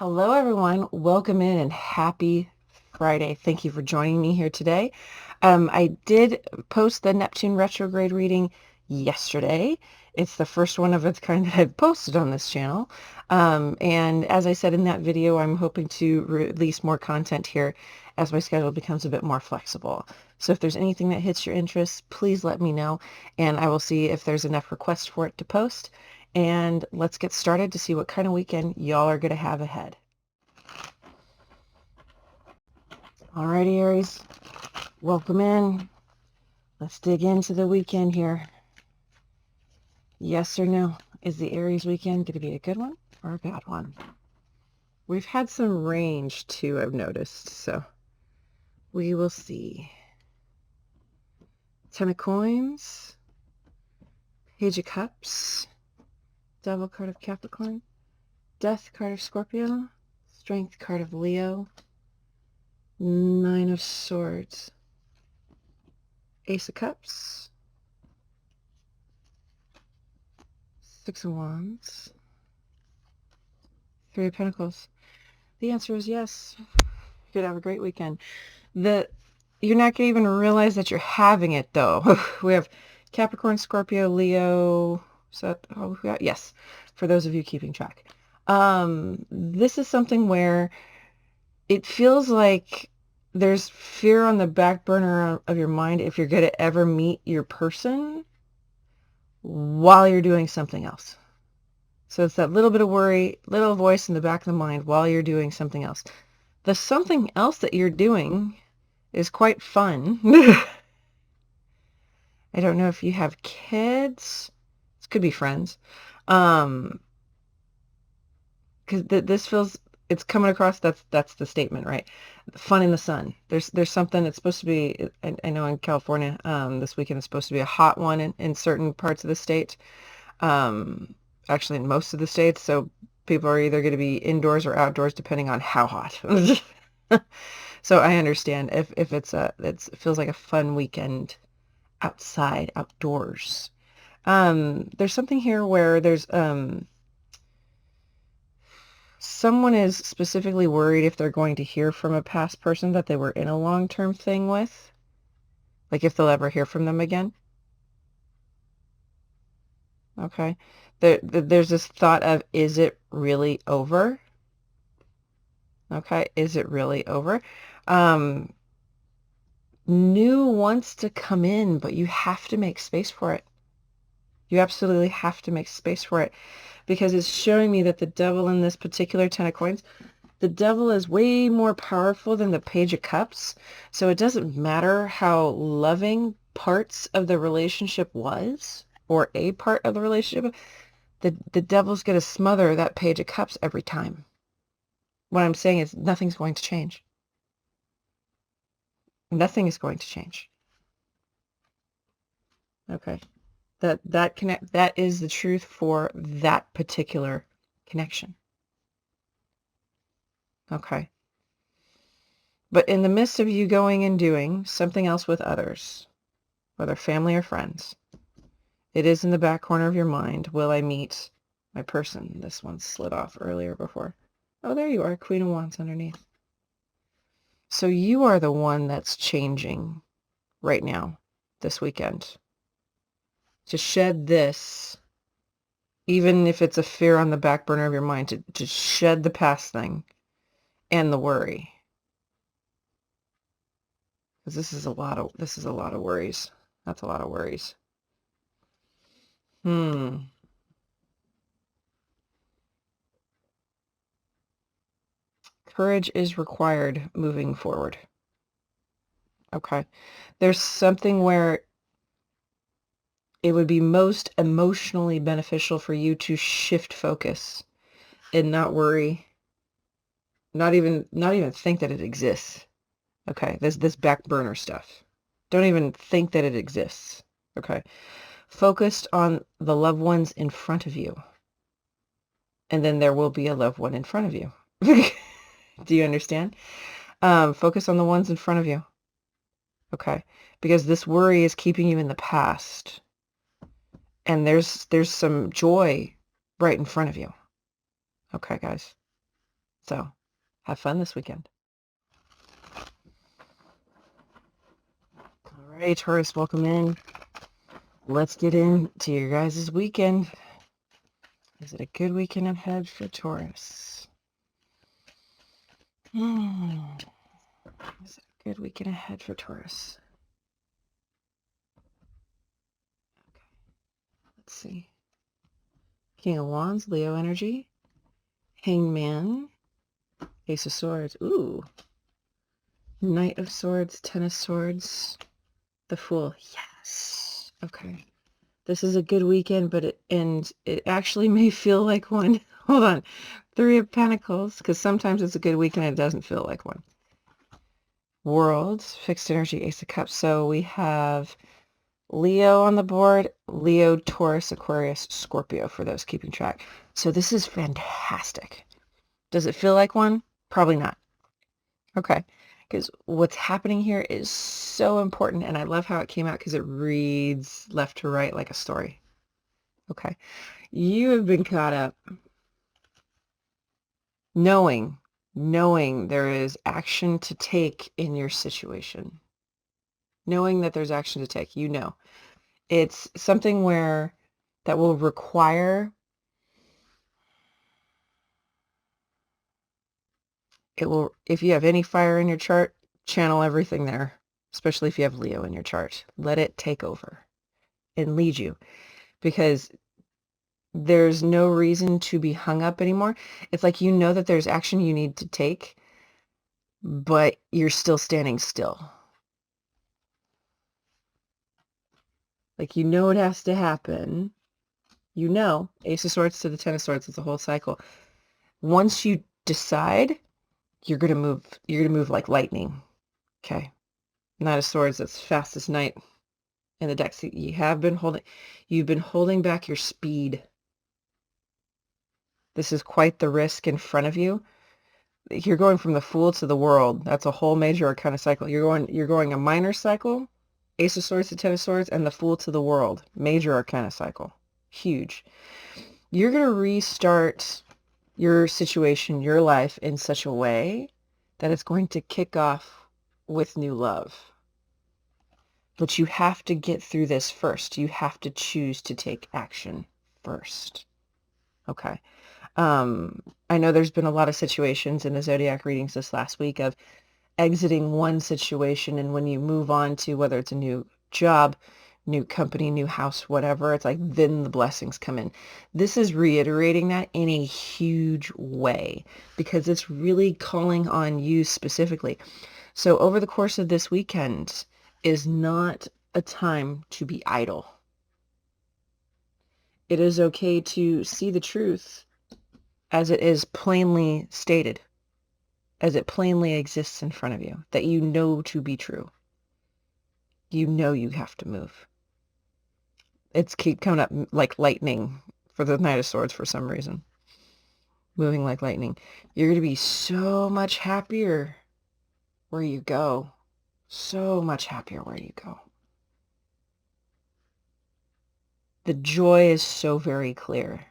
Hello, everyone. Welcome in and happy Friday. Thank you for joining me here today. I did post the Neptune retrograde reading yesterday. It's the first one of its kind that I've posted on this channel. And as I said in that video, I'm hoping to release more content here as my schedule becomes a bit more flexible. So if there's anything that hits your interest, please let me know, and I will see if there's enough requests for it to post. And let's get started to see what kind of weekend y'all are going to have ahead. Alrighty, Aries, welcome in. Let's dig into the weekend here. Yes or no? Is the Aries weekend going to be a good one or a bad one? We've had some range too, I've noticed, so we will see. 10 of Coins, Page of Cups, Devil card of Capricorn, Death card of Scorpio, Strength card of Leo, 9 of Swords, Ace of Cups, 6 of Wands, 3 of Pentacles. The answer is yes. You could have a great weekend. You're not going to even realize that you're having it, though. We have Capricorn, Scorpio, Leo. Yes, for those of you keeping track. This is something where it feels like there's fear on the back burner of your mind if you're going to ever meet your person while you're doing something else. So it's that little bit of worry, little voice in the back of the mind while you're doing something else. The something else that you're doing is quite fun. I don't know if you have kids. This could be friends. Because this feels, it's coming across, that's the statement, right? Fun in the sun. There's something that's supposed to be, I know in California, this weekend is supposed to be a hot one in certain parts of the state. Actually in most of the states. So people are either going to be indoors or outdoors depending on how hot. So I understand if it feels like a fun weekend outside, outdoors. There's something here where there's someone is specifically worried if they're going to hear from a past person that they were in a long-term thing with, like if they'll ever hear from them again. Okay. There's this thought of, is it really over? Okay, is it really over? New wants to come in, but you have to make space for it. You absolutely have to make space for it, because it's showing me that the devil in this particular 10 of coins, the devil is way more powerful than the Page of Cups. So it doesn't matter how loving parts of the relationship was, or a part of the relationship, the devil's going to smother that Page of Cups every time. What I'm saying is nothing's going to change. Nothing is going to change. Okay. That is the truth for that particular connection. Okay. But in the midst of you going and doing something else with others, whether family or friends, it is in the back corner of your mind, will I meet my person? This one slid off earlier before. Oh, there you are, Queen of Wands underneath. So you are the one that's changing right now, this weekend. To shed this, even if it's a fear on the back burner of your mind, to shed the past thing and the worry. Because this is a lot of worries. That's a lot of worries. Courage is required moving forward. Okay. There's something where it would be most emotionally beneficial for you to shift focus and not worry, not even think that it exists. Okay, this back burner stuff. Don't even think that it exists. Okay. Focused on the loved ones in front of you. And then there will be a loved one in front of you. Do you understand? Focus on the ones in front of you. Okay. Because this worry is keeping you in the past. And there's some joy right in front of you. Okay, guys. So have fun this weekend. All right, Taurus, welcome in. Let's get into your guys' weekend. Is it a good weekend ahead for Taurus? Is it a good weekend ahead for Taurus? Okay, let's see. King of Wands, Leo energy. Hangman. Ace of Swords. Ooh. Knight of Swords, Ten of Swords. The Fool. Yes. Okay. This is a good weekend, but it actually may feel like one. Hold on. Three of Pentacles, because sometimes it's a good weekend and it doesn't feel like one. World, fixed energy, Ace of Cups. So we have Leo on the board, Leo, Taurus, Aquarius, Scorpio, for those keeping track. So this is fantastic. Does it feel like one? Probably not. Okay. Because what's happening here is so important, and I love how it came out because it reads left to right like a story. Okay. You have been caught up knowing there is action to take in your situation. Knowing that there's action to take, It's something where that will require, if you have any fire in your chart, channel everything there, especially if you have Leo in your chart. Let it take over and lead you, because there's no reason to be hung up anymore. It's like that there's action you need to take, but you're still standing still. Like, it has to happen. Ace of Swords to the Ten of Swords, it's a whole cycle. Once you decide, you're going to move like lightning. Okay. Knight of Swords, that's fastest knight in the deck. So you've been holding back your speed. This is quite the risk in front of you. You're going from the Fool to the World. That's a whole major arcana cycle. You're going a minor cycle, Ace of Swords to Ten of Swords, and the Fool to the World. Major arcana cycle. Huge. You're going to restart your situation, your life, in such a way that it's going to kick off with new love. But you have to get through this first. You have to choose to take action first. Okay. I know there's been a lot of situations in the Zodiac readings this last week of exiting one situation, and when you move on to whether it's a new job, new company, new house, whatever, it's like then the blessings come in. This is reiterating that in a huge way, because it's really calling on you specifically. So over the course of this weekend is not a time to be idle. It is okay to see the truth as it is plainly stated, as it plainly exists in front of you, that to be true. You have to move. It's keep coming up like lightning for the Knight of Swords for some reason. Moving like lightning. You're going to be so much happier where you go. So much happier where you go. The joy is so very clear.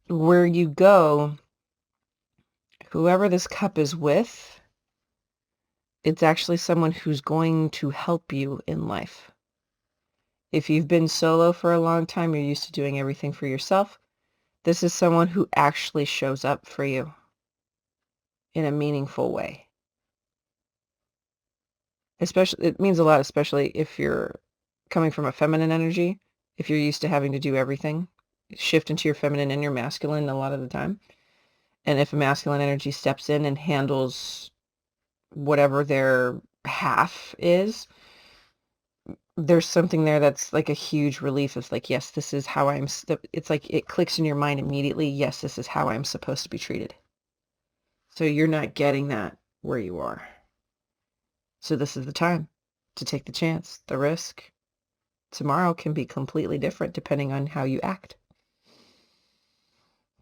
Where you go, whoever this cup is with, it's actually someone who's going to help you in life. If you've been solo for a long time, you're used to doing everything for yourself. This is someone who actually shows up for you in a meaningful way. It means a lot, especially if you're coming from a feminine energy. If you're used to having to do everything, shift into your feminine and your masculine a lot of the time. And if a masculine energy steps in and handles whatever their half is, there's something there that's like a huge relief. It's like, yes, this is how it's like it clicks in your mind immediately. Yes, this is how I'm supposed to be treated. So you're not getting that where you are. So this is the time to take the chance, the risk. Tomorrow can be completely different depending on how you act.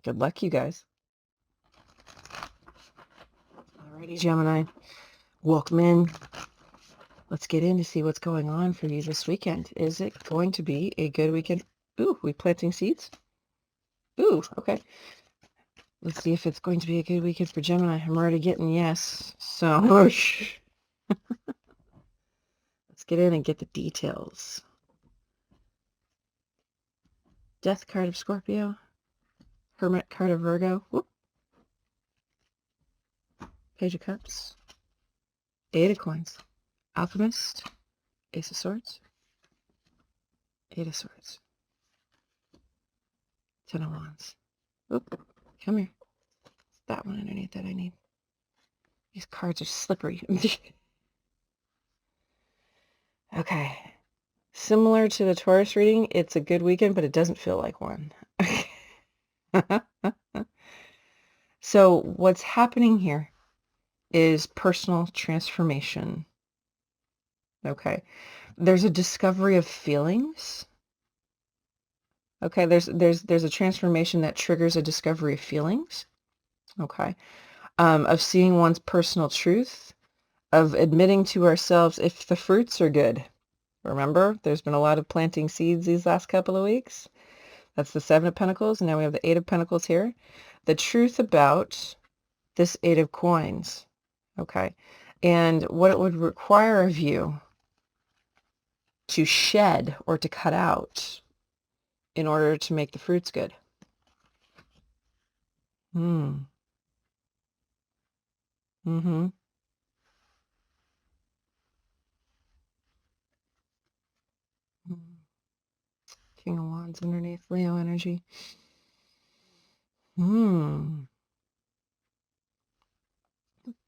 Good luck, you guys. Alrighty, Gemini. Welcome in. Let's get in to see what's going on for you this weekend. Is it going to be a good weekend? Ooh, we planting seeds? Ooh, okay. Let's see if it's going to be a good weekend for Gemini. I'm already getting yes. So, let's get in and get the details. Death card of Scorpio. Hermit card of Virgo. Whoop. Page of Cups. Eight of Coins. Alchemist. Ace of Swords. Eight of Swords. Ten of Wands. Oop. Come here. It's that one underneath that I need. These cards are slippery. Okay. Similar to the Taurus reading, it's a good weekend, but it doesn't feel like one. So what's happening here is personal transformation. Okay. There's a discovery of feelings. Okay, there's a transformation that triggers a discovery of feelings. Okay. Of seeing one's personal truth, of admitting to ourselves if the fruits are good. Remember, there's been a lot of planting seeds these last couple of weeks. That's the Seven of Pentacles, and now we have the Eight of Pentacles here. The truth about this Eight of Coins, okay? And what it would require of you to shed or to cut out in order to make the fruits good. Mm-hmm. King of Wands underneath, Leo energy.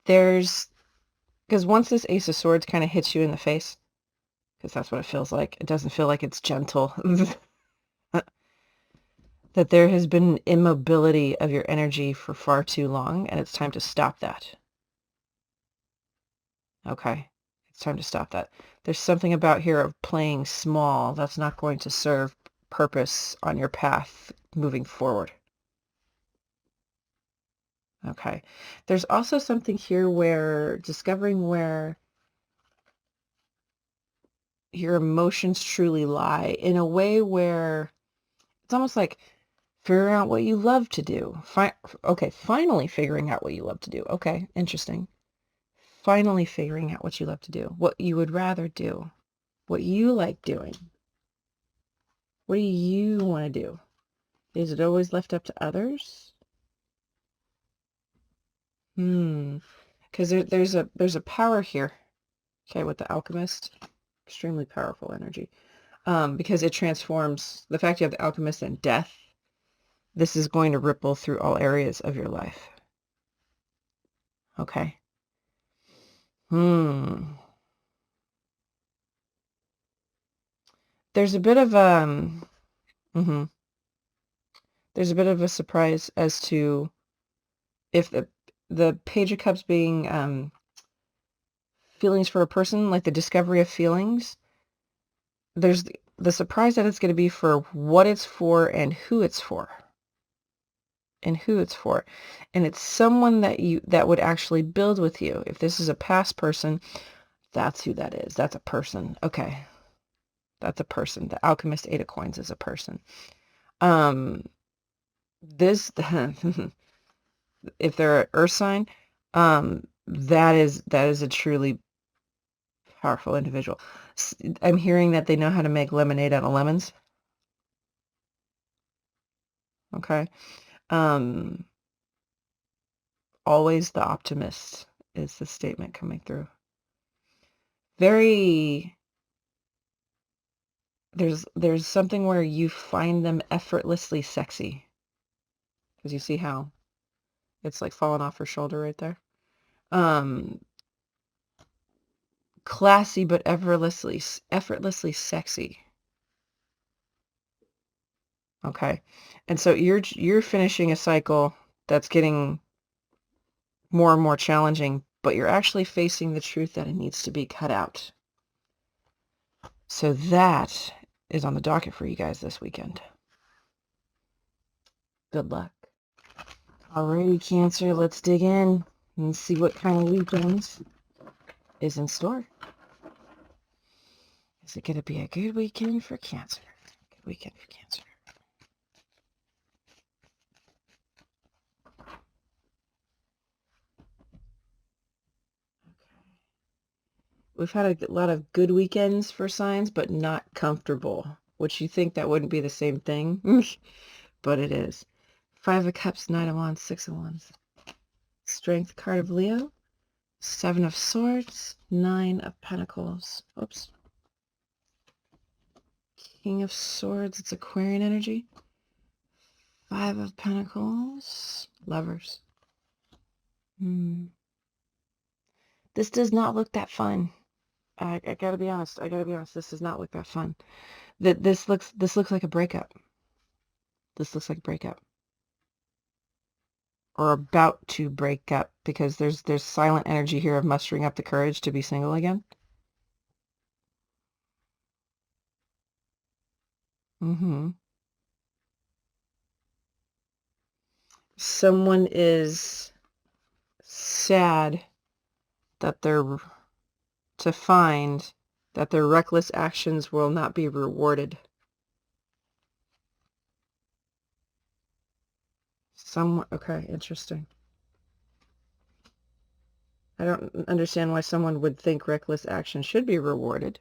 There's, because once this Ace of Swords kind of hits you in the face, because that's what it feels like. It doesn't feel like it's gentle. That there has been immobility of your energy for far too long, and it's time to stop that. Okay, it's time to stop that. There's something about here of playing small that's not going to serve purpose on your path moving forward. Okay, there's also something here where discovering where your emotions truly lie in a way where it's almost like figuring out what you love to do. Okay, finally figuring out what you love to do. Okay, interesting. Finally figuring out what you love to do, what you would rather do, what you like doing. What do you want to do? Is it always left up to others? Because there's a power here. Okay, with the Alchemist, extremely powerful energy. Because it transforms, the fact you have the Alchemist and death, this is going to ripple through all areas of your life. Okay. There's a bit of there's a bit of a surprise as to if the Page of Cups being feelings for a person, like the discovery of feelings. There's the surprise that it's going to be for what it's for and who it's for. And it's someone that would actually build with you. If this is a past person, that's who that is. That's a person. Okay. That's a person. The Alchemist Eight of Coins is a person. This if they're an earth sign, that is a truly powerful individual. I'm hearing that they know how to make lemonade out of lemons. Okay. Always the optimist is the statement coming through. There's something where you find them effortlessly sexy. Because you see how it's like falling off her shoulder right there. Classy but effortlessly sexy. Okay. And so you're finishing a cycle that's getting more and more challenging, but you're actually facing the truth that it needs to be cut out. So that is on the docket for you guys this weekend. Good luck. Alrighty, Cancer, let's dig in and see what kind of weekend is in store. Is it going to be a good weekend for Cancer? Good weekend for Cancer. We've had a lot of good weekends for signs, but not comfortable, which you think that wouldn't be the same thing, but it is. 5 of Cups, 9 of Wands, 6 of Wands. Strength card of Leo. 7 of Swords, 9 of Pentacles. Oops. King of Swords, it's Aquarian energy. 5 of Pentacles, Lovers. This does not look that fun. I gotta be honest. This does not look that fun. This looks like a breakup. This looks like a breakup. Or about to break up, because there's silent energy here of mustering up the courage to be single again. Someone is sad that to find that their reckless actions will not be rewarded. Okay, interesting. I don't understand why someone would think reckless action should be rewarded.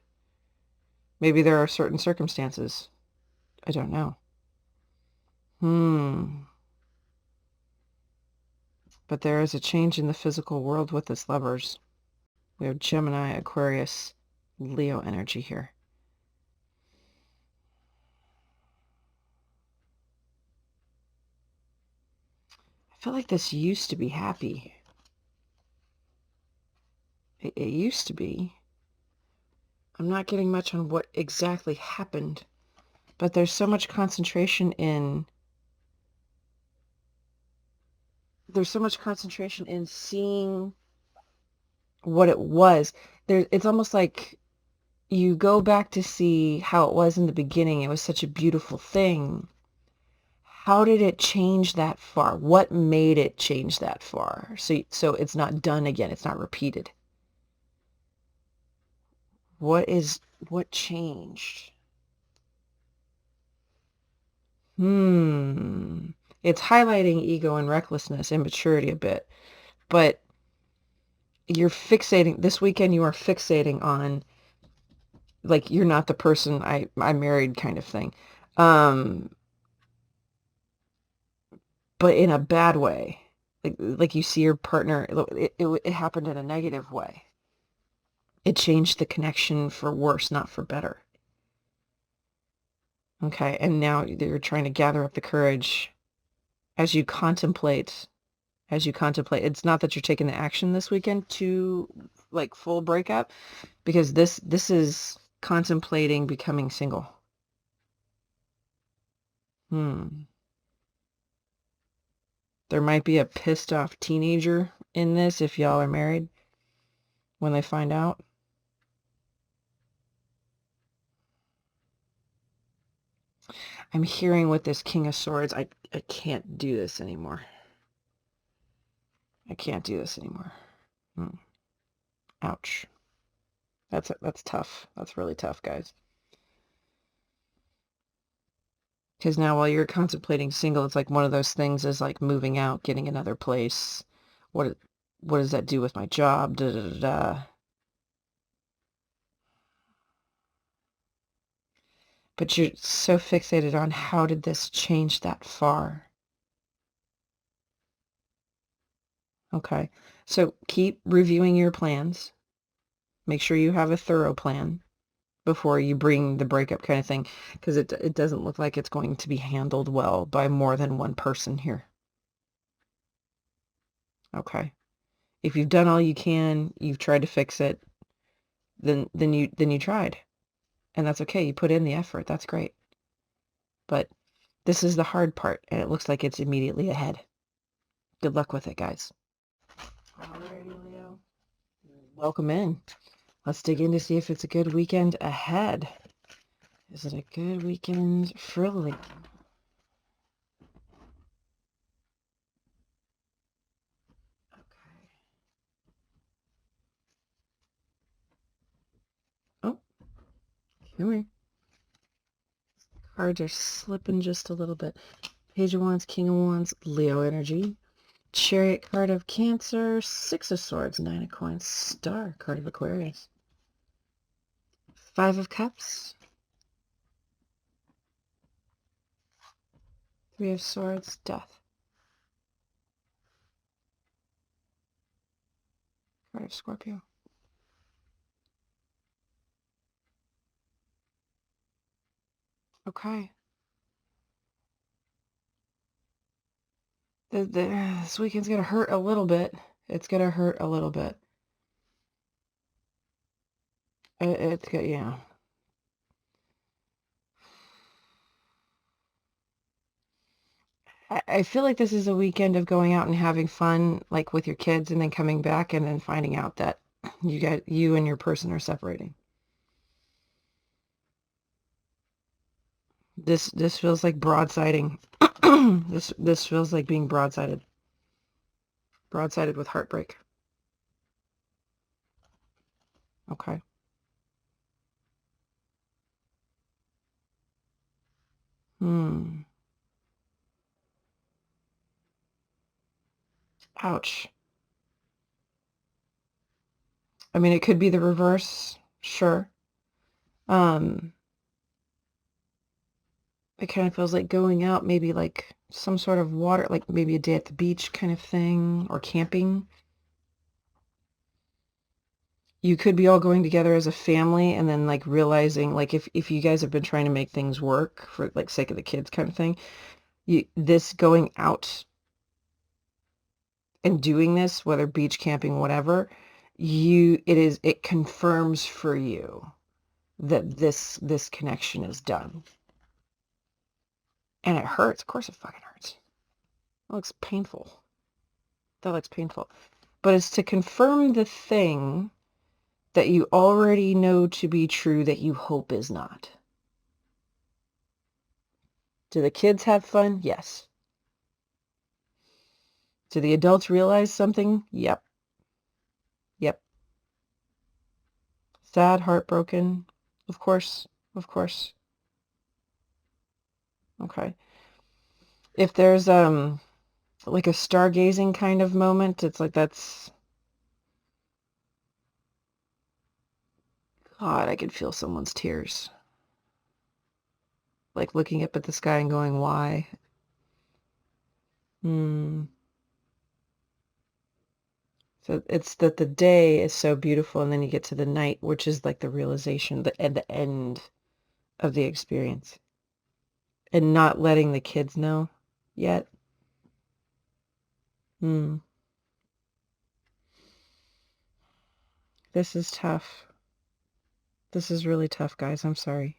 Maybe there are certain circumstances. I don't know. But there is a change in the physical world with this Lovers. We have Gemini, Aquarius, Leo energy here. I feel like this used to be happy. It used to be. I'm not getting much on what exactly happened, but there's so much concentration in seeing what it was. It's almost like you go back to see how it was in the beginning. It was such a beautiful thing. How did it change that far? What made it change that far? So it's not done again. It's not repeated. What changed? It's highlighting ego and recklessness, immaturity a bit, but you're fixating this weekend. You are fixating on, like, you're not the person I married kind of thing, but in a bad way. Like you see your partner. It happened in a negative way. It changed the connection for worse, not for better. Okay, and now you're trying to gather up the courage as you contemplate. It's not that you're taking the action this weekend to, like, full breakup, because this is contemplating becoming single. There might be a pissed off teenager in this if y'all are married when they find out. I'm hearing with this King of Swords, I can't do this anymore. I can't do this anymore. Ouch. That's tough. That's really tough, guys. Because now while you're contemplating single, it's like one of those things is like moving out, getting another place. What does that do with my job? Da, da, da, da. But you're so fixated on how did this change that far? Okay. So keep reviewing your plans. Make sure you have a thorough plan before you bring the breakup kind of thing, because it doesn't look like it's going to be handled well by more than one person here. Okay. If you've done all you can, you've tried to fix it, then you tried. And that's okay. You put in the effort. That's great. But this is the hard part, and it looks like it's immediately ahead. Good luck with it, guys. Alrighty, Leo. Welcome in. Let's dig in to see if it's a good weekend ahead. Is it a good weekend for Leo? Okay. Oh, Come here. Cards are slipping just a little bit. Page of Wands, King of Wands, Leo energy. Chariot card of Cancer, Six of Swords, Nine of Coins, Star card of Aquarius. Five of Cups. Three of Swords, Death. Card of Scorpio. Okay. This weekend's gonna hurt a little bit. It's gonna hurt a little bit. It's good, yeah. I feel like this is a weekend of going out and having fun, like with your kids, and then coming back and then finding out that you and your person are separating. This feels like broadsiding. This feels like being broadsided. Broadsided with heartbreak. Okay. Ouch. I mean, it could be the reverse, sure. It kind of feels like going out, maybe like some sort of water, like maybe a day at the beach kind of thing, or camping. You could be all going together as a family and then like realizing, like if you guys have been trying to make things work for like sake of the kids kind of thing, this going out and doing this, whether beach camping, whatever, it confirms for you that this connection is done. And it hurts. Of course it fucking hurts. That looks painful. That looks painful. But it's to confirm the thing that you already know to be true that you hope is not. Do the kids have fun? Yes. Do the adults realize something? Yep. Yep. Sad, heartbroken. Of course. Of course. Okay. If there's like a stargazing kind of moment, it's like that's... God, I could feel someone's tears. Like looking up at the sky and going, why? So it's that the day is so beautiful, and then you get to the night, which is like the realization, the end of the experience. And not letting the kids know yet. This is tough. This is really tough, guys. I'm sorry.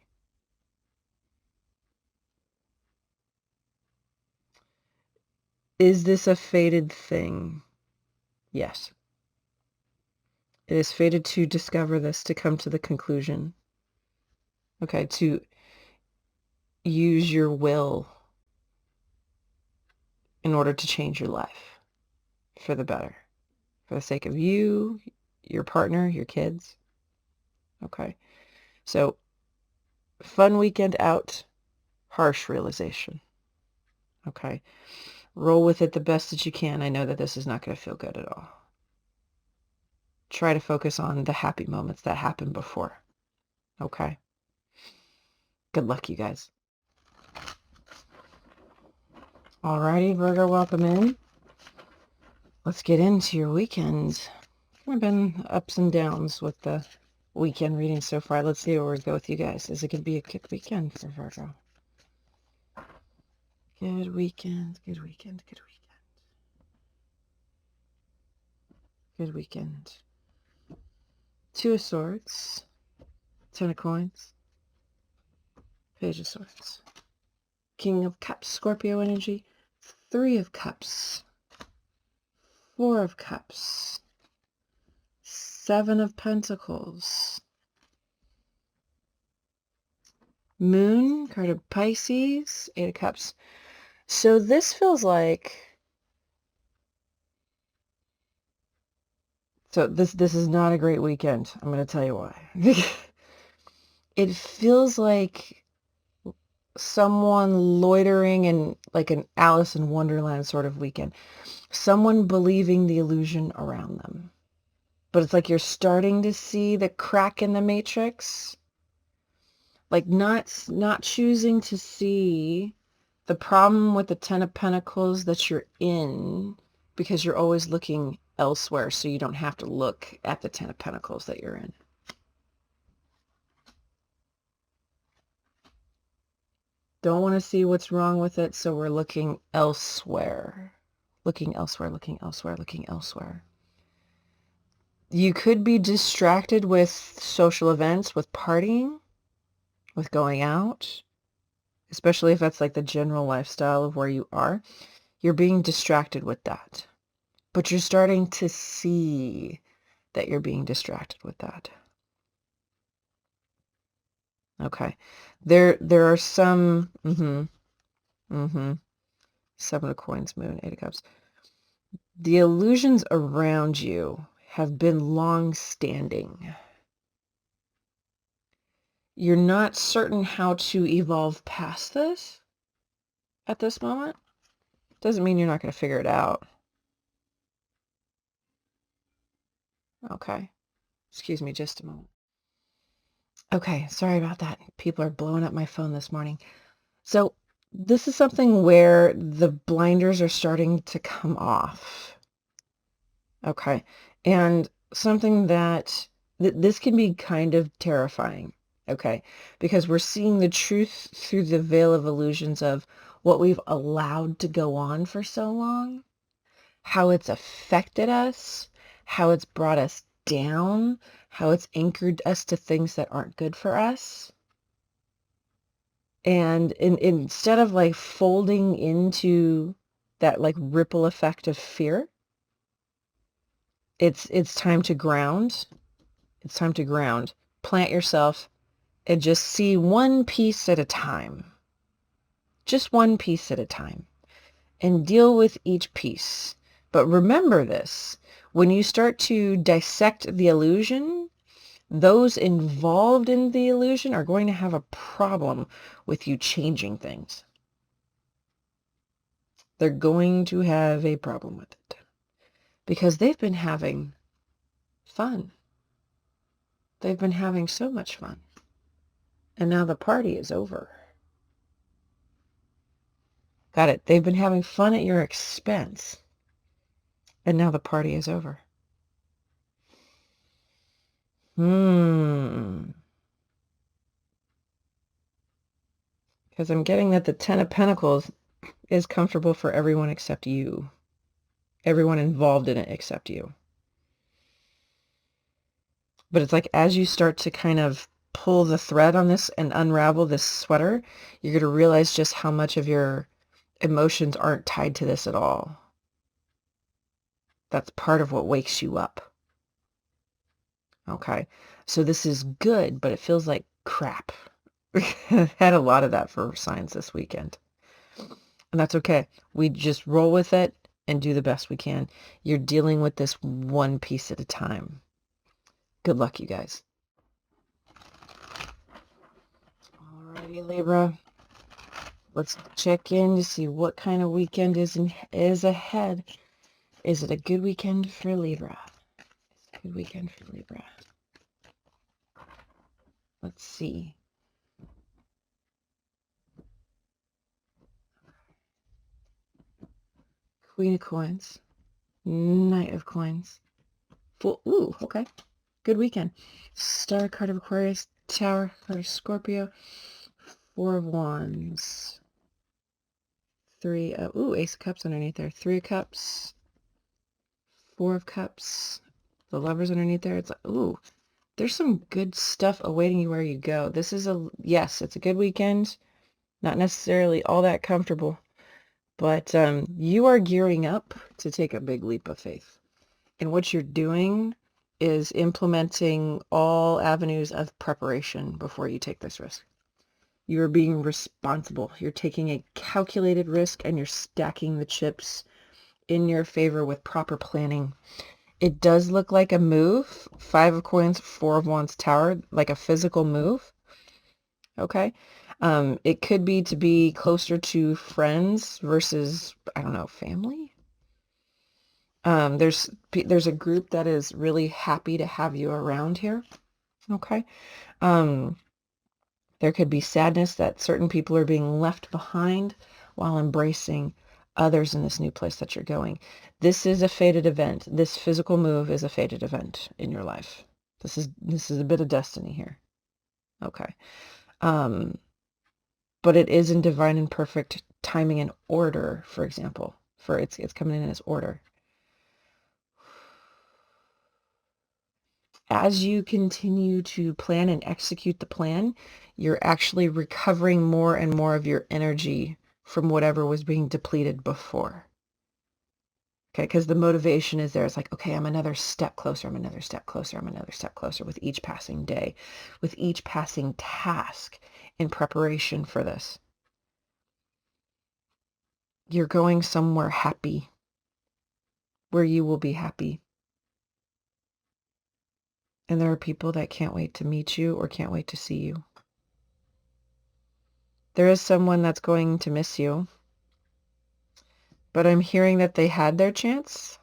Is this a fated thing? Yes. It is fated to discover this, to come to the conclusion. Okay, to use your will in order to change your life for the better. For the sake of you, your partner, your kids. Okay. So, fun weekend out, harsh realization. Okay. Roll with it the best that you can. I know that this is not going to feel good at all. Try to focus on the happy moments that happened before. Okay. Good luck, you guys. Alrighty, Virgo, welcome in. Let's get into your weekend. Kind of been ups and downs with the weekend reading so far. Let's see where we go with you guys. Is it going to be a good weekend for Virgo? Good weekend, good weekend, good weekend. Good weekend. Two of Swords. Ten of Coins. Page of Swords. King of Cups, Scorpio energy. Three of Cups. Four of Cups. Seven of Pentacles. Moon, card of Pisces. Eight of Cups. So this feels like... So this is not a great weekend. I'm going to tell you why. it feels like someone loitering in like an Alice in Wonderland sort of weekend. Someone believing the illusion around them. But it's like you're starting to see the crack in the matrix. Like not choosing to see the problem with the Ten of Pentacles that you're in, because you're always looking elsewhere, so you don't have to look at the Ten of Pentacles that you're in. Don't want to see what's wrong with it, so we're looking elsewhere. Looking elsewhere, looking elsewhere, looking elsewhere. You could be distracted with social events, with partying, with going out, especially if that's like the general lifestyle of where you are. You're being distracted with that. But you're starting to see that you're being distracted with that. Okay. There are some, Seven of Coins, Moon, Eight of Cups. The illusions around you have been long-standing. You're not certain how to evolve past this at this moment. Doesn't mean you're not going to figure it out. Okay. Excuse me just a moment. Okay, sorry about that. People are blowing up my phone this morning. So this is something where the blinders are starting to come off. Okay. And something that this can be kind of terrifying. Okay. Because we're seeing the truth through the veil of illusions of what we've allowed to go on for so long, how it's affected us, how it's brought us down, how it's anchored us to things that aren't good for us. And instead of like folding into that like ripple effect of fear, it's time to ground. It's time to ground. Plant yourself and just see one piece at a time. Just one piece at a time. And deal with each piece. But remember this, when you start to dissect the illusion, those involved in the illusion are going to have a problem with you changing things. They're going to have a problem with it because they've been having fun. They've been having so much fun. And now the party is over. Got it. They've been having fun at your expense. And now the party is over. Because I'm getting that the Ten of Pentacles is comfortable for everyone except you. Everyone involved in it except you. But it's like as you start to kind of pull the thread on this and unravel this sweater, you're going to realize just how much of your emotions aren't tied to this at all. That's part of what wakes you up. Okay. So this is good, but it feels like crap. Had a lot of that for signs this weekend. And that's okay. We just roll with it and do the best we can. You're dealing with this one piece at a time. Good luck, you guys. Alrighty, Libra. Let's check in to see what kind of weekend is ahead. Is it a good weekend for Libra? It's a good weekend for Libra. Let's see. Queen of Coins. Knight of Coins. Full. Ooh, okay. Good weekend. Star card of Aquarius. Tower card of Scorpio. Four of Wands. Three of... Ooh, Ace of Cups underneath there. Three of Cups. Four of Cups. The Lovers underneath there. It's like, ooh, there's some good stuff awaiting you where you go. This is yes, it's a good weekend. Not necessarily all that comfortable. But you are gearing up to take a big leap of faith. And what you're doing is implementing all avenues of preparation before you take this risk. You are being responsible. You're taking a calculated risk and you're stacking the chips in your favor with proper planning. It does look like a move. Five of Coins, Four of Wands, Tower, like a physical move. Okay. It could be to be closer to friends versus, I don't know, family. There's a group that is really happy to have you around here. Okay. There could be sadness that certain people are being left behind while embracing others in this new place that you're going. This is a fated event. This physical move is a fated event in your life. This is a bit of destiny here. Okay. But it is in divine and perfect timing and order, for example. It's coming in as order. As you continue to plan and execute the plan, you're actually recovering more and more of your energy from whatever was being depleted before. Okay, because the motivation is there. It's like, okay, I'm another step closer. I'm another step closer. I'm another step closer with each passing day, with each passing task in preparation for this. You're going somewhere happy, where you will be happy. And there are people that can't wait to meet you or can't wait to see you. There is someone that's going to miss you, but I'm hearing that they had their chance.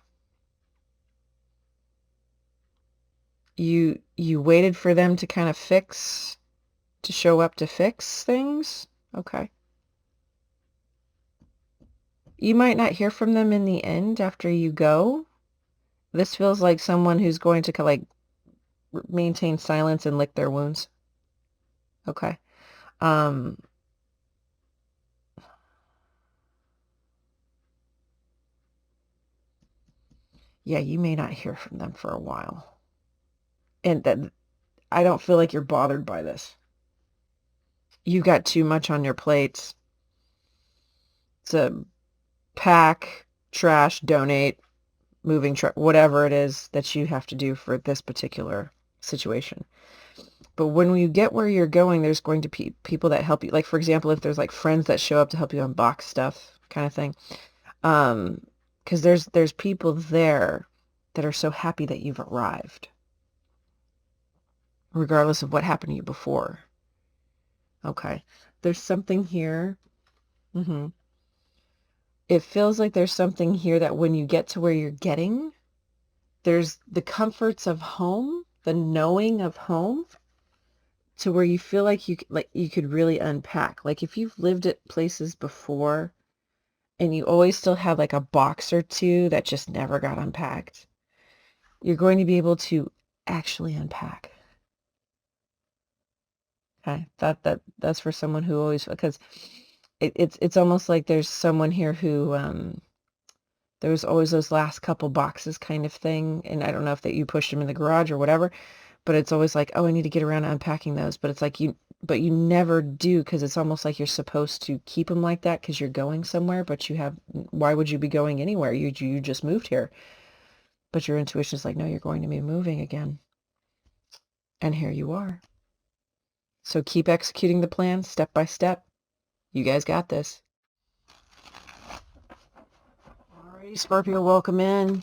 You waited for them to kind of show up to fix things. Okay. You might not hear from them in the end after you go. This feels like someone who's going to like maintain silence and lick their wounds. Okay. Yeah, you may not hear from them for a while. And that I don't feel like you're bothered by this. You got too much on your plate to pack, trash, donate, moving truck, whatever it is that you have to do for this particular situation. But when you get where you're going, there's going to be people that help you. Like, for example, if there's like friends that show up to help you unbox stuff kind of thing. Because there's people there that are so happy that you've arrived, regardless of what happened to you before. Okay. There's something here. It feels like there's something here that when you get to where you're getting, there's the comforts of home, the knowing of home, to where you feel like you could really unpack. Like if you've lived at places before and you always still have like a box or two that just never got unpacked, you're going to be able to actually unpack. Okay, that's for someone who always, because it's almost like there's someone here who there was always those last couple boxes kind of thing, and I don't know if that you pushed them in the garage or whatever, but it's always like, oh, I need to get around to unpacking those, but it's like you never do, because it's almost like you're supposed to keep them like that because you're going somewhere, but why would you be going anywhere? You just moved here, but your intuition is like, no, you're going to be moving again, and here you are. So keep executing the plan step by step. You guys got this. Alrighty, Scorpio, welcome in.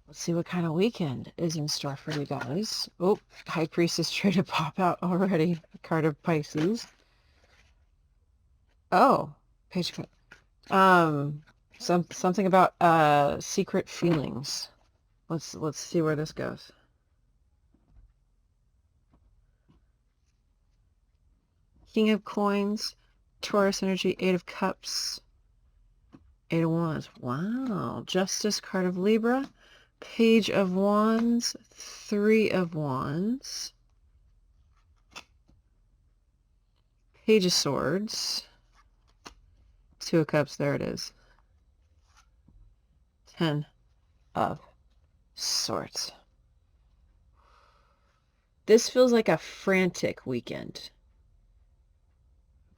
Let's see what kind of weekend is in store for you guys. Oh, High Priestess tried to pop out already. A card of Pisces. Oh, page. Something about secret feelings. Let's see where this goes. King of Coins, Taurus energy, Eight of Cups, Eight of Wands. Wow. Justice, card of Libra, Page of Wands, Three of Wands, Page of Swords, Two of Cups, there it is. 10 of Swords. This feels like a frantic weekend.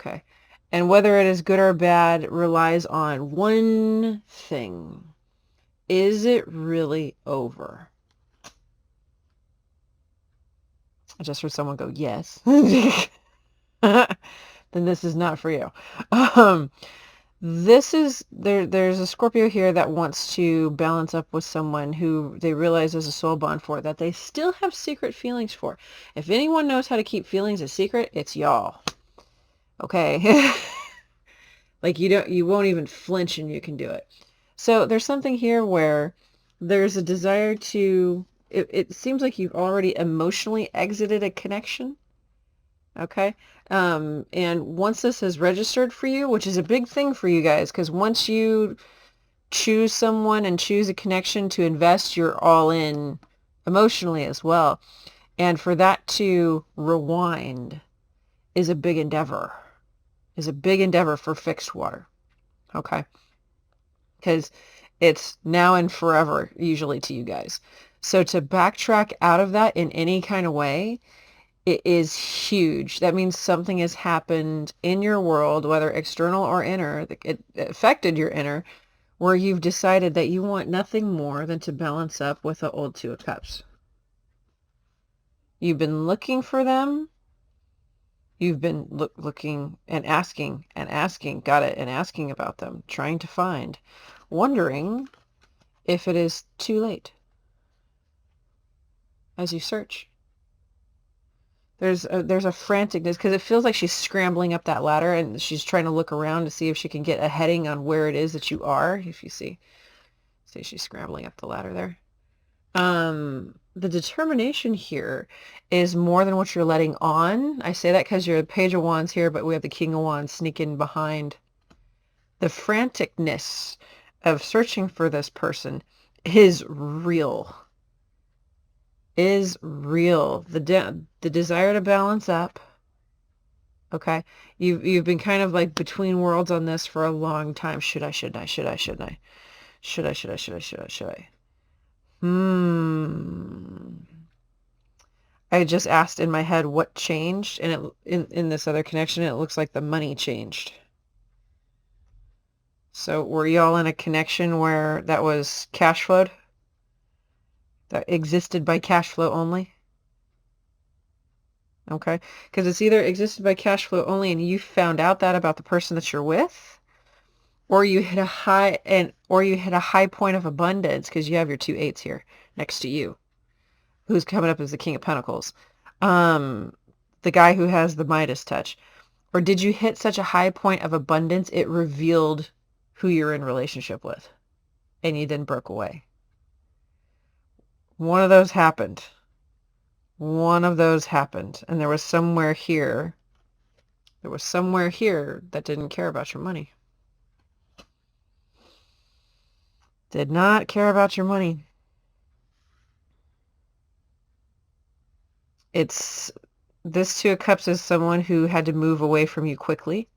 Okay. And whether it is good or bad relies on one thing. Is it really over? I just heard someone go, yes. Then this is not for you. There's a Scorpio here that wants to balance up with someone who they realize there's a soul bond for, that they still have secret feelings for. If anyone knows how to keep feelings a secret, it's y'all. Okay. Like you won't even flinch and you can do it. So there's something here where there's a desire to, it seems like you've already emotionally exited a connection. Okay. And once this is registered for you, which is a big thing for you guys, because once you choose someone and choose a connection to invest, you're all in emotionally as well. And for that to rewind is a big endeavor, for fixed water. Okay. Because it's now and forever, usually, to you guys. So to backtrack out of that in any kind of way, it is huge. That means something has happened in your world, whether external or inner, it affected your inner, where you've decided that you want nothing more than to balance up with the old Two of Cups. You've been looking for them. You've been looking and asking, got it, and asking about them, trying to find, wondering if it is too late as you search. There's a franticness, because it feels like she's scrambling up that ladder and she's trying to look around to see if she can get a heading on where it is that you are. If you see she's scrambling up the ladder there. The determination here is more than what you're letting on. I say that because you're the Page of Wands here, but we have the King of Wands sneaking behind. The franticness of searching for this person is real. The desire to balance up. Okay. You've been kind of like between worlds on this for a long time. Should I? I just asked in my head what changed, and in this other connection, it looks like the money changed. So were y'all in a connection where that was cash flowed? That existed by cash flow only? Okay. Because it's either existed by cash flow only and you found out that about the person that you're with, or you hit a high point of abundance because you have your 2 8s here next to you, who's coming up as the King of Pentacles. The guy who has the Midas touch. Or did you hit such a high point of abundance it revealed who you're in relationship with and you then broke away? One of those happened. And there was somewhere here that didn't care about your money. Did not care about your money. This Two of Cups is someone who had to move away from you quickly,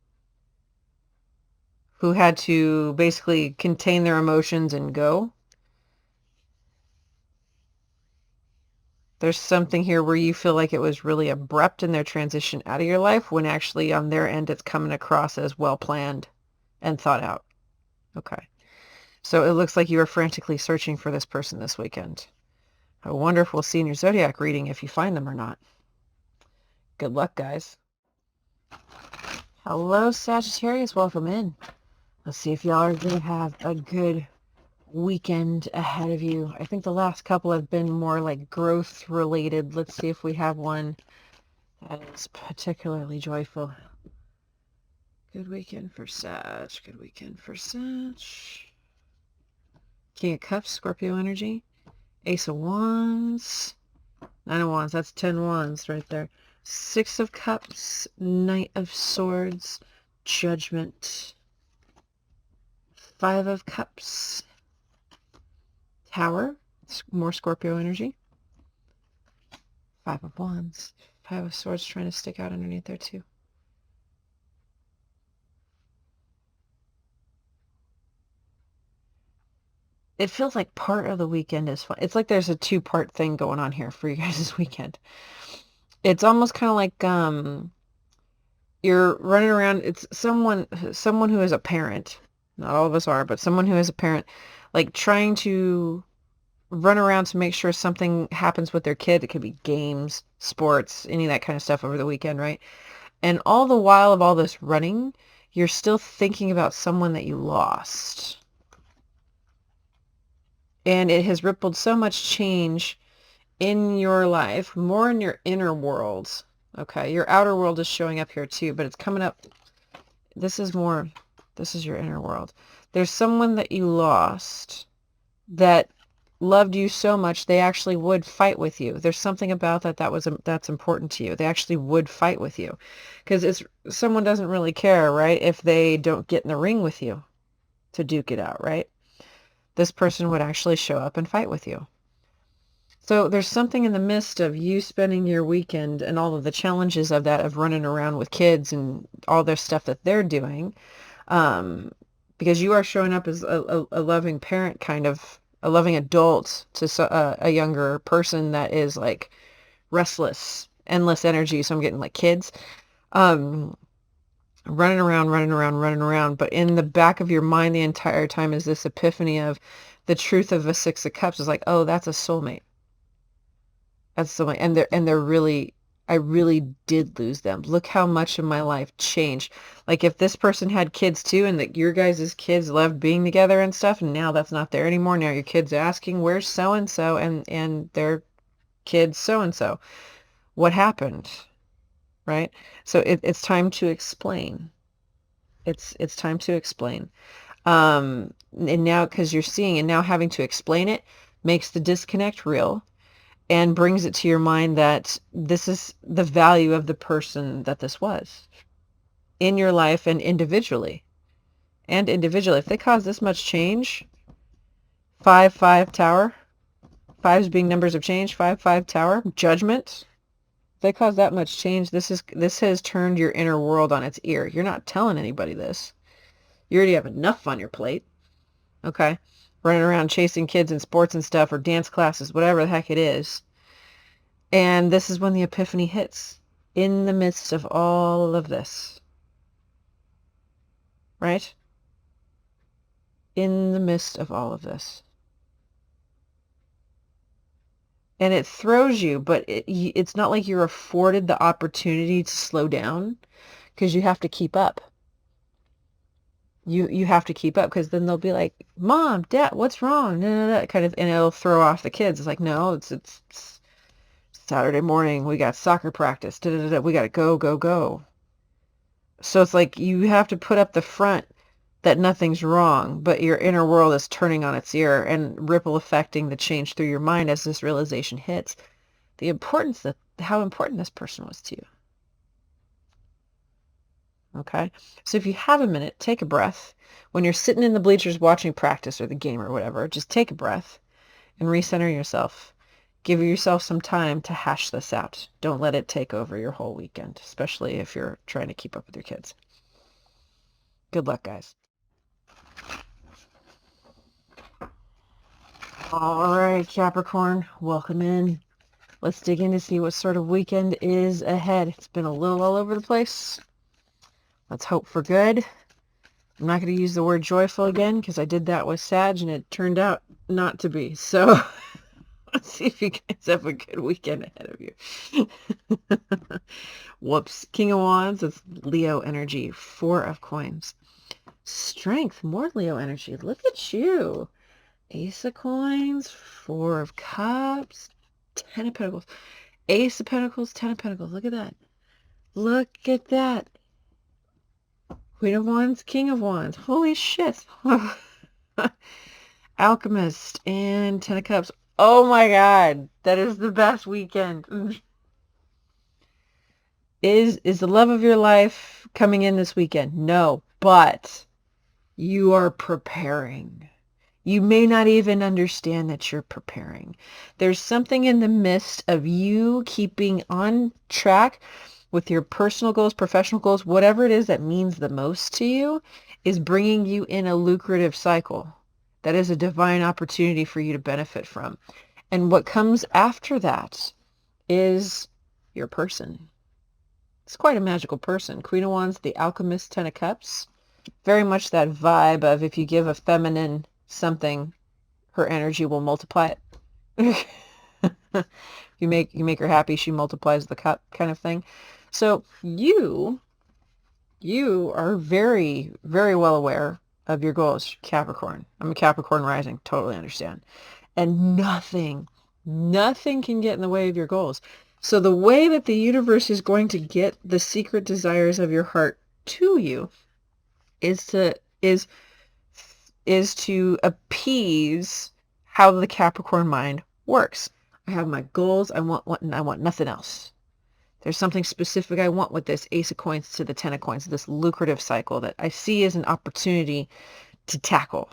who had to basically contain their emotions and go. There's something here where you feel like it was really abrupt in their transition out of your life, when actually on their end it's coming across as well planned and thought out. Okay. So it looks like you were frantically searching for this person this weekend. I wonder if we'll see in your Zodiac reading if you find them or not. Good luck, guys. Hello, Sagittarius. Welcome in. Let's see if y'all are going to have a good weekend ahead of you. I think the last couple have been more like growth related. Let's see if we have one that is particularly joyful. Good weekend for Sag. King of Cups, Scorpio energy. Ace of Wands. 9 of Wands. That's 10 Wands right there. 6 of Cups. Knight of Swords. Judgment. 5 of Cups. Tower. More Scorpio energy. 5 of Wands. 5 of Swords trying to stick out underneath there too. It feels like part of the weekend is fun. It's like there's a 2-part thing going on here for you guys this weekend. It's almost kind of like you're running around. It's someone who is a parent. Not all of us are, but someone who is a parent, like trying to run around to make sure something happens with their kid. It could be games, sports, any of that kind of stuff over the weekend, right? And all the while of all this running, You're still thinking about someone that you lost. And it has rippled so much change in your life, more in your inner world. Okay, your outer world is showing up here too, but it's coming up. This is your inner world. There's someone that you lost that loved you so much they actually would fight with you. There's something about that's important to you. They actually would fight with you, because someone doesn't really care, right, if they don't get in the ring with you to duke it out, right? This person would actually show up and fight with you. So there's something in the midst of you spending your weekend and all of the challenges of that, of running around with kids and all their stuff that they're doing, because you are showing up as a loving parent, kind of a loving adult to a younger person that is like restless, endless energy. So I'm getting like kids, running around. But in the back of your mind the entire time is this epiphany of the truth of a Six of Cups. Is like, oh, that's a soulmate. That's soulmate. And they're really, I really did lose them. Look how much of my life changed. Like if this person had kids too, and that your guys' kids loved being together and stuff, and now that's not there anymore. Now your kid's asking, where's so-and-so? And their kids so-and-so. What happened? Right? So it's time to explain. It's time to explain. And now, because you're seeing, and now having to explain it makes the disconnect real. And brings it to your mind that this is the value of the person that this was in your life and individually. If they cause this much change, 5-5 tower, fives being numbers of change, 5-5 tower, judgment. If they cause that much change, this has turned your inner world on its ear. You're not telling anybody this. You already have enough on your plate. Okay. Running around chasing kids in sports and stuff, or dance classes, whatever the heck it is. And this is when the epiphany hits, in the midst of all of this. Right? In the midst of all of this. And it throws you, but it's not like you're afforded the opportunity to slow down, because you have to keep up. You have to keep up, because then they'll be like, Mom, Dad, what's wrong? No, kind of, and it'll throw off the kids. It's like, no, it's Saturday morning. We got soccer practice. We got to go. So it's like you have to put up the front that nothing's wrong, but your inner world is turning on its ear and ripple affecting the change through your mind as this realization hits. How important this person was to you. Okay. So if you have a minute, take a breath. When you're sitting in the bleachers watching practice or the game or whatever, just take a breath and recenter yourself. Give yourself some time to hash this out. Don't let it take over your whole weekend, especially if you're trying to keep up with your kids. Good luck, guys. All right, Capricorn, welcome in. Let's dig in to see what sort of weekend is ahead. It's been a little all over the place. Let's hope for good. I'm not going to use the word joyful again, because I did that with Sag and it turned out not to be. So let's see if you guys have a good weekend ahead of you. Whoops. King of Wands, it's Leo energy. 4 of Coins. Strength, more Leo energy. Look at you. Ace of Coins, 4 of Cups, 10 of Pentacles. Ace of Pentacles, 10 of Pentacles. Look at that. Look at that. Queen of Wands, King of Wands. Holy shit. Alchemist and 10 of Cups. Oh my God. That is the best weekend. Is the love of your life coming in this weekend? No, but you are preparing. You may not even understand that you're preparing. There's something in the midst of you keeping on track with your personal goals, professional goals, whatever it is that means the most to you, is bringing you in a lucrative cycle. That is a divine opportunity for you to benefit from. And what comes after that is your person. It's quite a magical person. Queen of Wands, the Alchemist, 10 of Cups. Very much that vibe of if you give a feminine something, her energy will multiply it. you make her happy, she multiplies the cup, kind of thing. So you You are very, very well aware of your goals, Capricorn. I'm a Capricorn rising, totally understand. And nothing can get in the way of your goals. So the way that the universe is going to get the secret desires of your heart to you is to appease how the Capricorn mind works. I have my goals, I want and I want nothing else. There's something specific I want with this Ace of Coins to the Ten of Coins, this lucrative cycle that I see as an opportunity to tackle.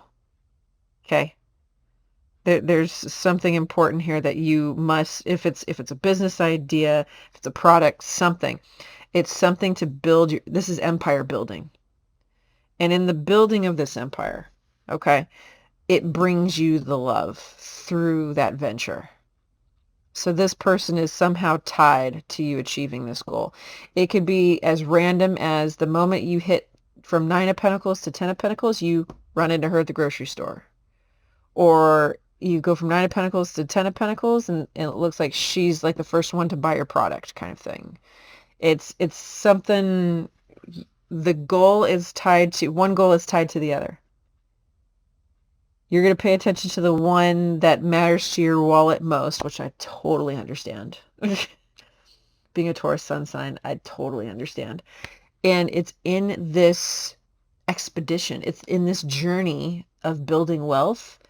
Okay? There's something important here that you must, if it's a business idea, if it's a product, something. It's something to build this is empire building. And in the building of this empire, okay, it brings you the love through that venture. So this person is somehow tied to you achieving this goal. It could be as random as the moment you hit from 9 of Pentacles to 10 of Pentacles, you run into her at the grocery store. Or you go from 9 of Pentacles to 10 of Pentacles, and it looks like she's like the first one to buy your product kind of thing. It's something, the goal is tied to, one goal is tied to the other. You're going to pay attention to the one that matters to your wallet most, which I totally understand. Being a Taurus sun sign, I totally understand. And it's in this expedition, it's in this journey of building wealth.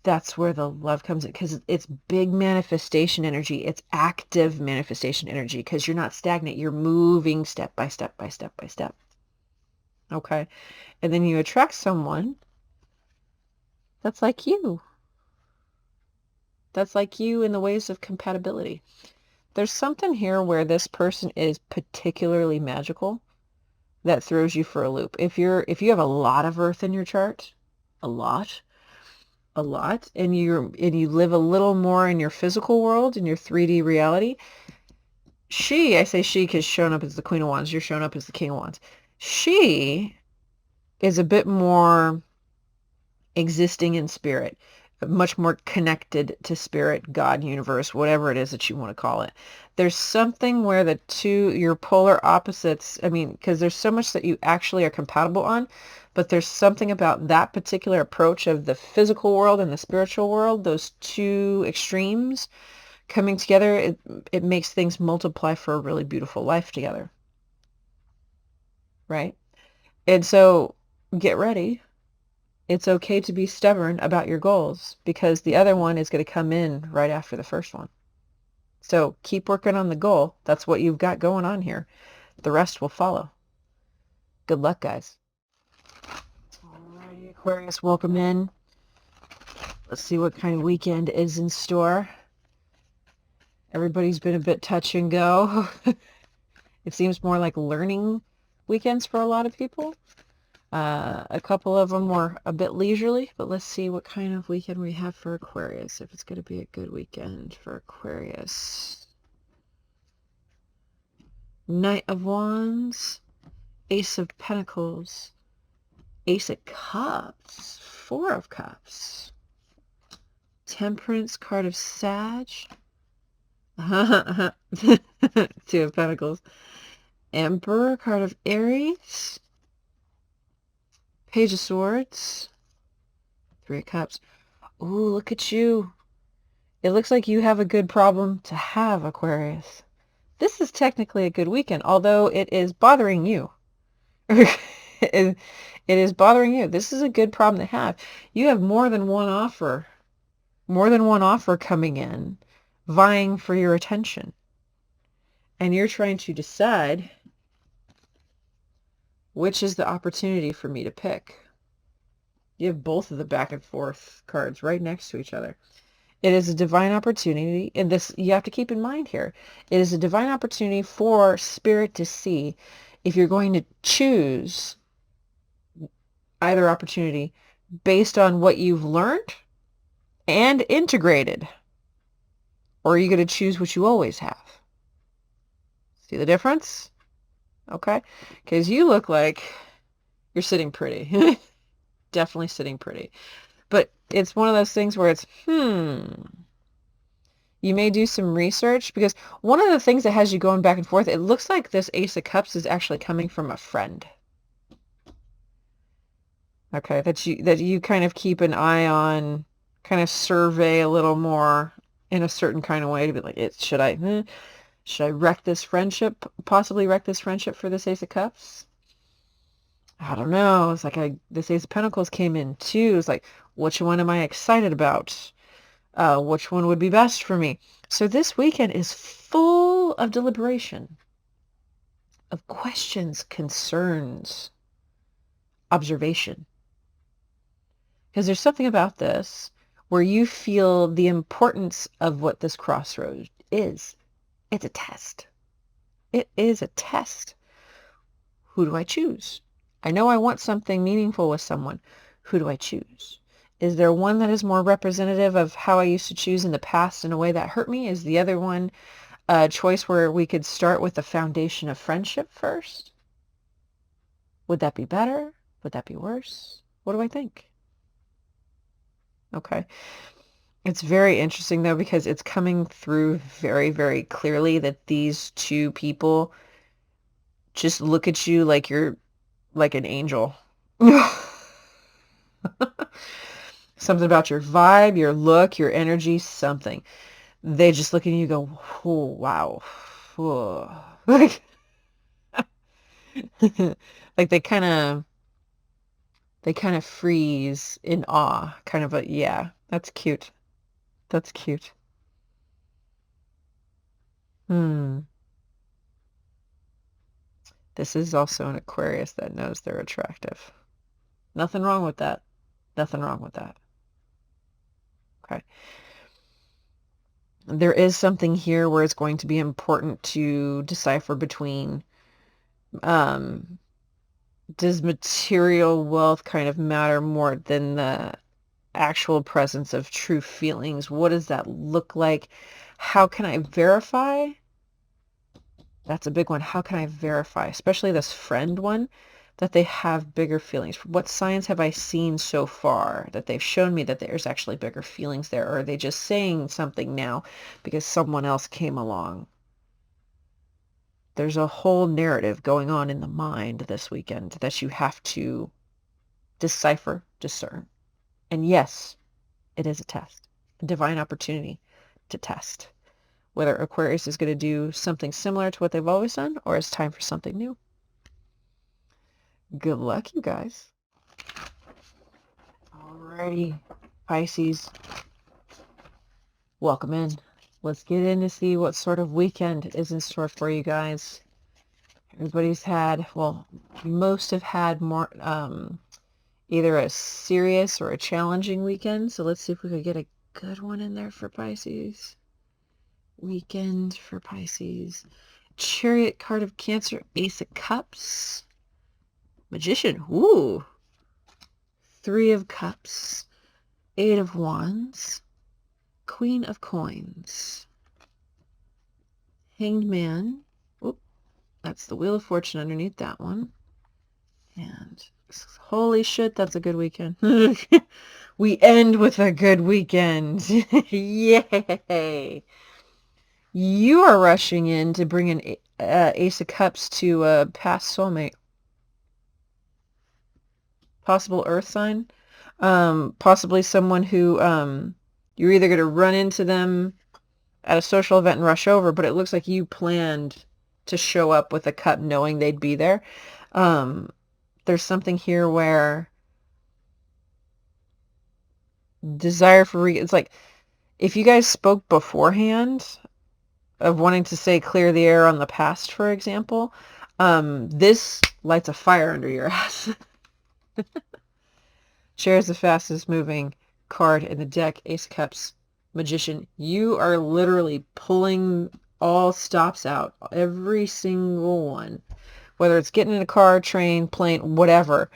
That's where the love comes in, because it's big manifestation energy. It's active manifestation energy, because you're not stagnant. You're moving step by step by step by step. Okay. And then you attract someone that's like you. That's like you in the ways of compatibility. There's something here where this person is particularly magical that throws you for a loop. If you have a lot of Earth in your chart, a lot, and you live a little more in your physical world, in your 3D reality, I say she because shown up as the Queen of Wands, you're shown up as the King of Wands. She is a bit more existing in spirit, much more connected to spirit, God, universe, whatever it is that you want to call it. There's something where the two, your polar opposites, I mean, because there's so much that you actually are compatible on, but there's something about that particular approach of the physical world and the spiritual world, those two extremes coming together, it makes things multiply for a really beautiful life together. Right? And so get ready. It's okay to be stubborn about your goals, because the other one is going to come in right after the first one. So keep working on the goal. That's what you've got going on here. The rest will follow. Good luck, guys. Alrighty, Aquarius, welcome in. Let's see what kind of weekend is in store. Everybody's been a bit touch and go. It seems more like learning weekends for a lot of people. A couple of them were a bit leisurely, but let's see what kind of weekend we have for Aquarius, if it's going to be a good weekend for Aquarius. Knight of Wands, Ace of Pentacles, Ace of Cups, Four of Cups, Temperance, card of Sag, Two of Pentacles, Emperor, card of Aries, Page of Swords, Three of Cups. Ooh, look at you. It looks like you have a good problem to have, Aquarius. This is technically a good weekend, although it is bothering you. It is bothering you. This is a good problem to have. You have more than one offer coming in, vying for your attention. And you're trying to decide which is the opportunity for me to pick. You have both of the back and forth cards right next to each other. It is a divine opportunity, and this you have to keep in mind here. It is a divine opportunity for spirit to see if you're going to choose either opportunity based on what you've learned and integrated, or are you going to choose what you always have? See the difference? Okay, because you look like you're sitting pretty. Definitely sitting pretty. But it's one of those things where it's, You may do some research, because one of the things that has you going back and forth, it looks like this Ace of Cups is actually coming from a friend. Okay, that you kind of keep an eye on, kind of survey a little more in a certain kind of way to be like, should I wreck this friendship, possibly wreck this friendship for this Ace of Cups? I don't know. It's like this Ace of Pentacles came in too. It's like, which one am I excited about? Which one would be best for me? So this weekend is full of deliberation, of questions, concerns, observation. Because there's something about this where you feel the importance of what this crossroad is. It's a test. It is a test. Who do I choose? I know I want something meaningful with someone. Who do I choose? Is there one that is more representative of how I used to choose in the past in a way that hurt me? Is the other one a choice where we could start with the foundation of friendship first? Would that be better? Would that be worse? What do I think? Okay. It's very interesting, though, because it's coming through very, very clearly that these two people just look at you like you're like an angel. Something about your vibe, your look, your energy, something. They just look at you and go, oh, wow. Oh. Like, like they kind of freeze in awe. Kind of yeah, that's cute. That's cute. This is also an Aquarius that knows they're attractive. Nothing wrong with that. Nothing wrong with that. Okay. There is something here where it's going to be important to decipher between, does material wealth kind of matter more than the actual presence of true feelings? What does that look like? How can I verify? That's a big one. How can I verify, especially this friend one, that they have bigger feelings? What signs have I seen so far that they've shown me that there's actually bigger feelings there? Or are they just saying something now because someone else came along? There's a whole narrative going on in the mind this weekend that you have to decipher, discern. And yes, it is a test, a divine opportunity to test whether Aquarius is going to do something similar to what they've always done, or it's time for something new. Good luck, you guys. Alrighty, Pisces, welcome in. Let's get in to see what sort of weekend is in store for you guys. Everybody's had, well, most have had more, either a serious or a challenging weekend. So let's see if we could get a good one in there for Pisces. Weekend for Pisces. Chariot card of Cancer, Ace of Cups, Magician, ooh, Three of Cups, Eight of Wands, Queen of Coins, Hanged Man, oop, that's the Wheel of Fortune underneath that one, and holy shit, that's a good weekend. We end with a good weekend. Yay! You are rushing in to bring an Ace of Cups to a past soulmate. Possible earth sign. Possibly someone who you're either going to run into them at a social event and rush over, but it looks like you planned to show up with a cup knowing they'd be there. There's something here where desire for it's like if you guys spoke beforehand of wanting to say clear the air on the past, for example, this lights a fire under your ass. Chair is the fastest moving card in the deck. Ace of Cups, Magician. You are literally pulling all stops out, every single one, whether it's getting in a car, train, plane, whatever,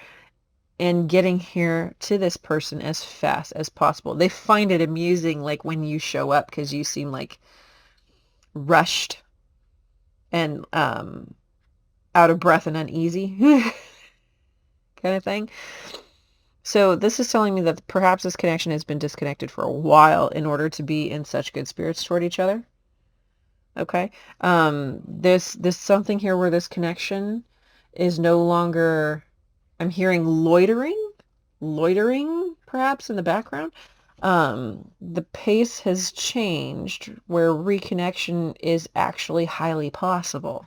and getting here to this person as fast as possible. They find it amusing, like when you show up, because you seem like rushed and out of breath and uneasy kind of thing. So this is telling me that perhaps this connection has been disconnected for a while in order to be in such good spirits toward each other. Okay. There's something here where this connection is no longer, I'm hearing loitering perhaps in the background. The pace has changed where reconnection is actually highly possible.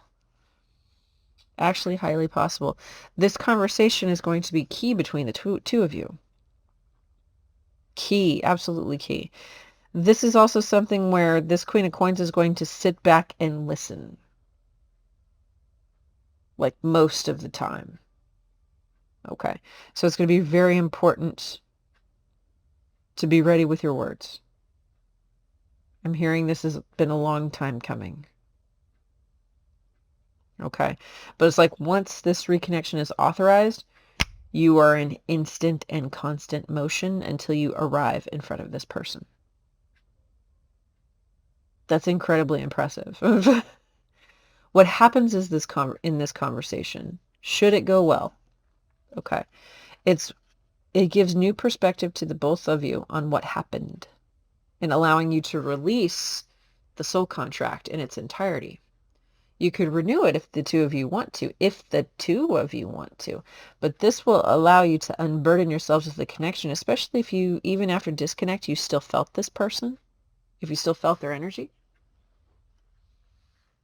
Actually highly possible. This conversation is going to be key between the two of you. Key, absolutely key. This is also something where this Queen of Coins is going to sit back and listen. Like most of the time. Okay. So it's going to be very important to be ready with your words. I'm hearing this has been a long time coming. Okay. But it's like once this reconnection is authorized, you are in instant and constant motion until you arrive in front of this person. That's incredibly impressive. What happens is in this conversation, should it go well, okay, it gives new perspective to the both of you on what happened and allowing you to release the soul contract in its entirety. You could renew it if the two of you want to, but this will allow you to unburden yourselves of the connection, especially if you, even after disconnect, you still felt this person, if you still felt their energy.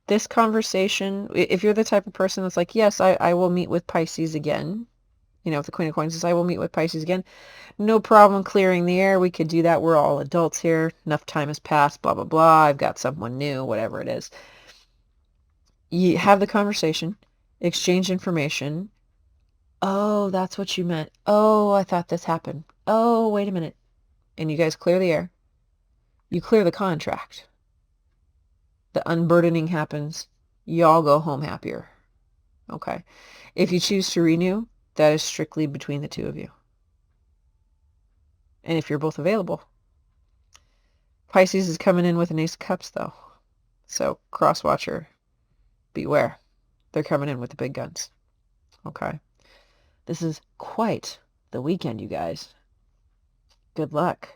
This conversation, if you're the type of person that's like, yes, I will meet with Pisces again, you know, if the Queen of Coins says, I will meet with Pisces again, no problem clearing the air. We could do that. We're all adults here. Enough time has passed, blah, blah, blah. I've got someone new, whatever it is. You have the conversation, exchange information. Oh, that's what you meant. Oh, I thought this happened. Oh, wait a minute. And you guys clear the air. You clear the contract. The unburdening happens. Y'all go home happier. Okay. If you choose to renew, that is strictly between the two of you. And if you're both available. Pisces is coming in with an Ace of Cups, though. So, cross-watcher, beware. They're coming in with the big guns. Okay. This is quite the weekend, you guys. Good luck.